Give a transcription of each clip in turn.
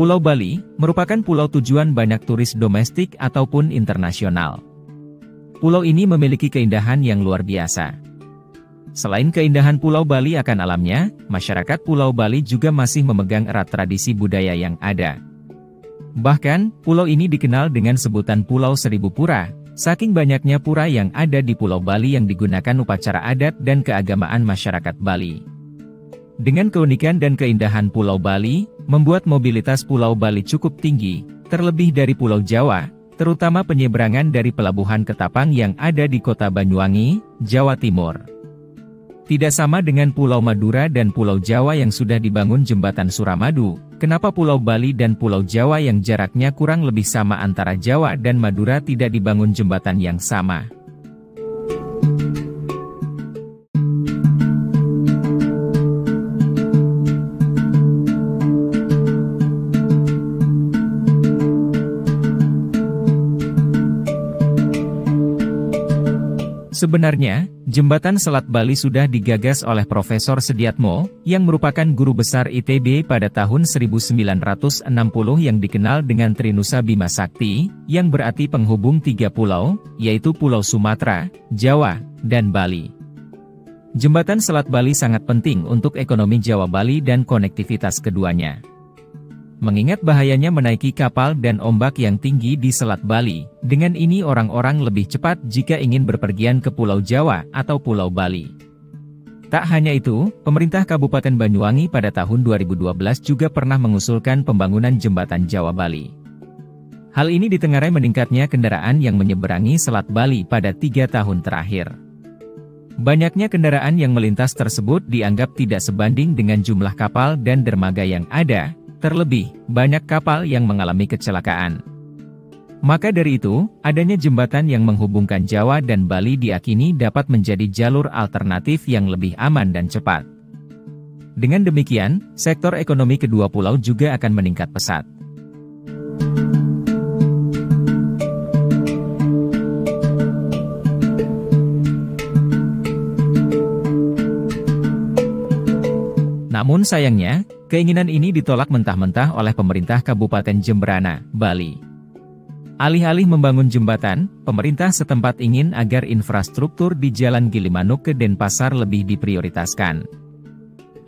Pulau Bali merupakan pulau tujuan banyak turis domestik ataupun internasional. Pulau ini memiliki keindahan yang luar biasa. Selain keindahan Pulau Bali akan alamnya, masyarakat Pulau Bali juga masih memegang erat tradisi budaya yang ada. Bahkan, pulau ini dikenal dengan sebutan Pulau Seribu Pura, saking banyaknya pura yang ada di Pulau Bali yang digunakan upacara adat dan keagamaan masyarakat Bali. Dengan keunikan dan keindahan Pulau Bali, membuat mobilitas Pulau Bali cukup tinggi, terlebih dari Pulau Jawa, terutama penyeberangan dari Pelabuhan Ketapang yang ada di Kota Banyuwangi, Jawa Timur. Tidak sama dengan Pulau Madura dan Pulau Jawa yang sudah dibangun jembatan Suramadu, kenapa Pulau Bali dan Pulau Jawa yang jaraknya kurang lebih sama antara Jawa dan Madura tidak dibangun jembatan yang sama? Sebenarnya, jembatan Selat Bali sudah digagas oleh Profesor Sediatmo, yang merupakan guru besar ITB pada tahun 1960 yang dikenal dengan Trinusa Bima Sakti, yang berarti penghubung 3 pulau, yaitu Pulau Sumatera, Jawa, dan Bali. Jembatan Selat Bali sangat penting untuk ekonomi Jawa Bali dan konektivitas keduanya. Mengingat bahayanya menaiki kapal dan ombak yang tinggi di Selat Bali, dengan ini orang-orang lebih cepat jika ingin berpergian ke Pulau Jawa atau Pulau Bali. Tak hanya itu, pemerintah Kabupaten Banyuwangi pada tahun 2012 juga pernah mengusulkan pembangunan jembatan Jawa Bali. Hal ini ditengarai meningkatnya kendaraan yang menyeberangi Selat Bali pada 3 tahun terakhir. Banyaknya kendaraan yang melintas tersebut dianggap tidak sebanding dengan jumlah kapal dan dermaga yang ada. Terlebih, banyak kapal yang mengalami kecelakaan. Maka dari itu, adanya jembatan yang menghubungkan Jawa dan Bali diakini dapat menjadi jalur alternatif yang lebih aman dan cepat. Dengan demikian, sektor ekonomi kedua pulau juga akan meningkat pesat. Namun sayangnya, keinginan ini ditolak mentah-mentah oleh pemerintah Kabupaten Jemberana, Bali. Alih-alih membangun jembatan, pemerintah setempat ingin agar infrastruktur di Jalan Gilimanuk ke Denpasar lebih diprioritaskan.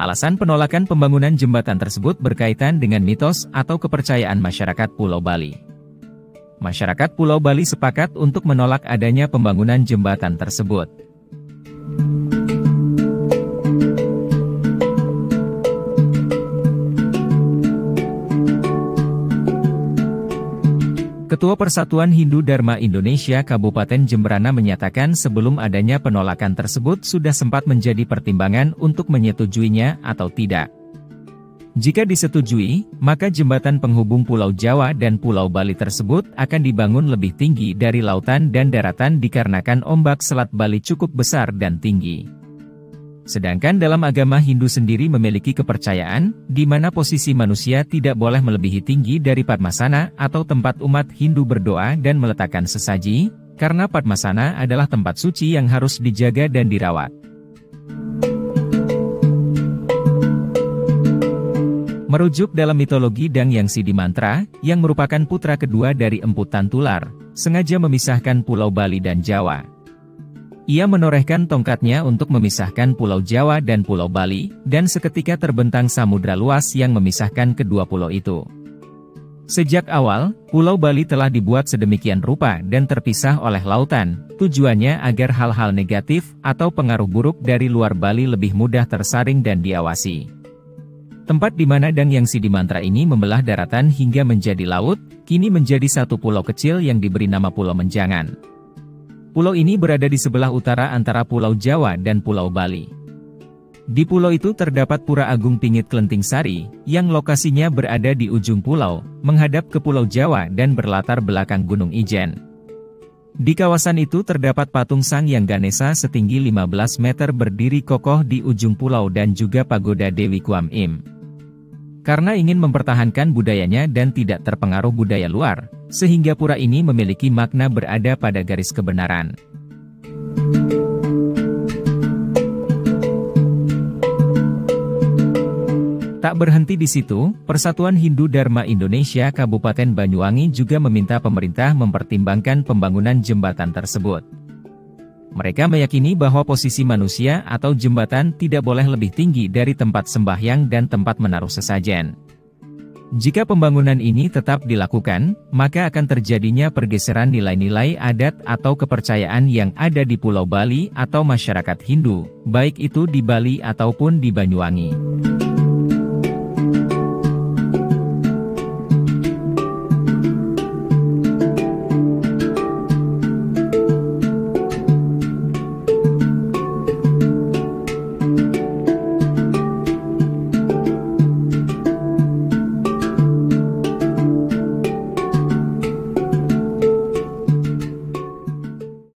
Alasan penolakan pembangunan jembatan tersebut berkaitan dengan mitos atau kepercayaan masyarakat Pulau Bali. Masyarakat Pulau Bali sepakat untuk menolak adanya pembangunan jembatan tersebut. Ketua Persatuan Hindu Dharma Indonesia Kabupaten Jemberana menyatakan sebelum adanya penolakan tersebut sudah sempat menjadi pertimbangan untuk menyetujuinya atau tidak. Jika disetujui, maka jembatan penghubung Pulau Jawa dan Pulau Bali tersebut akan dibangun lebih tinggi dari lautan dan daratan dikarenakan ombak Selat Bali cukup besar dan tinggi. Sedangkan dalam agama Hindu sendiri memiliki kepercayaan, di mana posisi manusia tidak boleh melebihi tinggi dari Padmasana atau tempat umat Hindu berdoa dan meletakkan sesaji, karena Padmasana adalah tempat suci yang harus dijaga dan dirawat. Merujuk dalam mitologi Dang Yang Sidimantra, yang merupakan putra kedua dari Empu Tantular, sengaja memisahkan Pulau Bali dan Jawa. Ia menorehkan tongkatnya untuk memisahkan Pulau Jawa dan Pulau Bali, dan seketika terbentang samudra luas yang memisahkan kedua pulau itu. Sejak awal, Pulau Bali telah dibuat sedemikian rupa dan terpisah oleh lautan, tujuannya agar hal-hal negatif atau pengaruh buruk dari luar Bali lebih mudah tersaring dan diawasi. Tempat di mana Dang Yang Sidimantra ini membelah daratan hingga menjadi laut, kini menjadi satu pulau kecil yang diberi nama Pulau Menjangan. Pulau ini berada di sebelah utara antara Pulau Jawa dan Pulau Bali. Di pulau itu terdapat Pura Agung Pingit Klenting Sari, yang lokasinya berada di ujung pulau, menghadap ke Pulau Jawa dan berlatar belakang Gunung Ijen. Di kawasan itu terdapat patung Sang Hyang Ganesha setinggi 15 meter berdiri kokoh di ujung pulau dan juga pagoda Dewi Kuan Im. Karena ingin mempertahankan budayanya dan tidak terpengaruh budaya luar, sehingga pura ini memiliki makna berada pada garis kebenaran. Tak berhenti di situ, Persatuan Hindu Dharma Indonesia Kabupaten Banyuwangi juga meminta pemerintah mempertimbangkan pembangunan jembatan tersebut. Mereka meyakini bahwa posisi manusia atau jembatan tidak boleh lebih tinggi dari tempat sembahyang dan tempat menaruh sesajen. Jika pembangunan ini tetap dilakukan, maka akan terjadinya pergeseran nilai-nilai adat atau kepercayaan yang ada di Pulau Bali atau masyarakat Hindu, baik itu di Bali ataupun di Banyuwangi.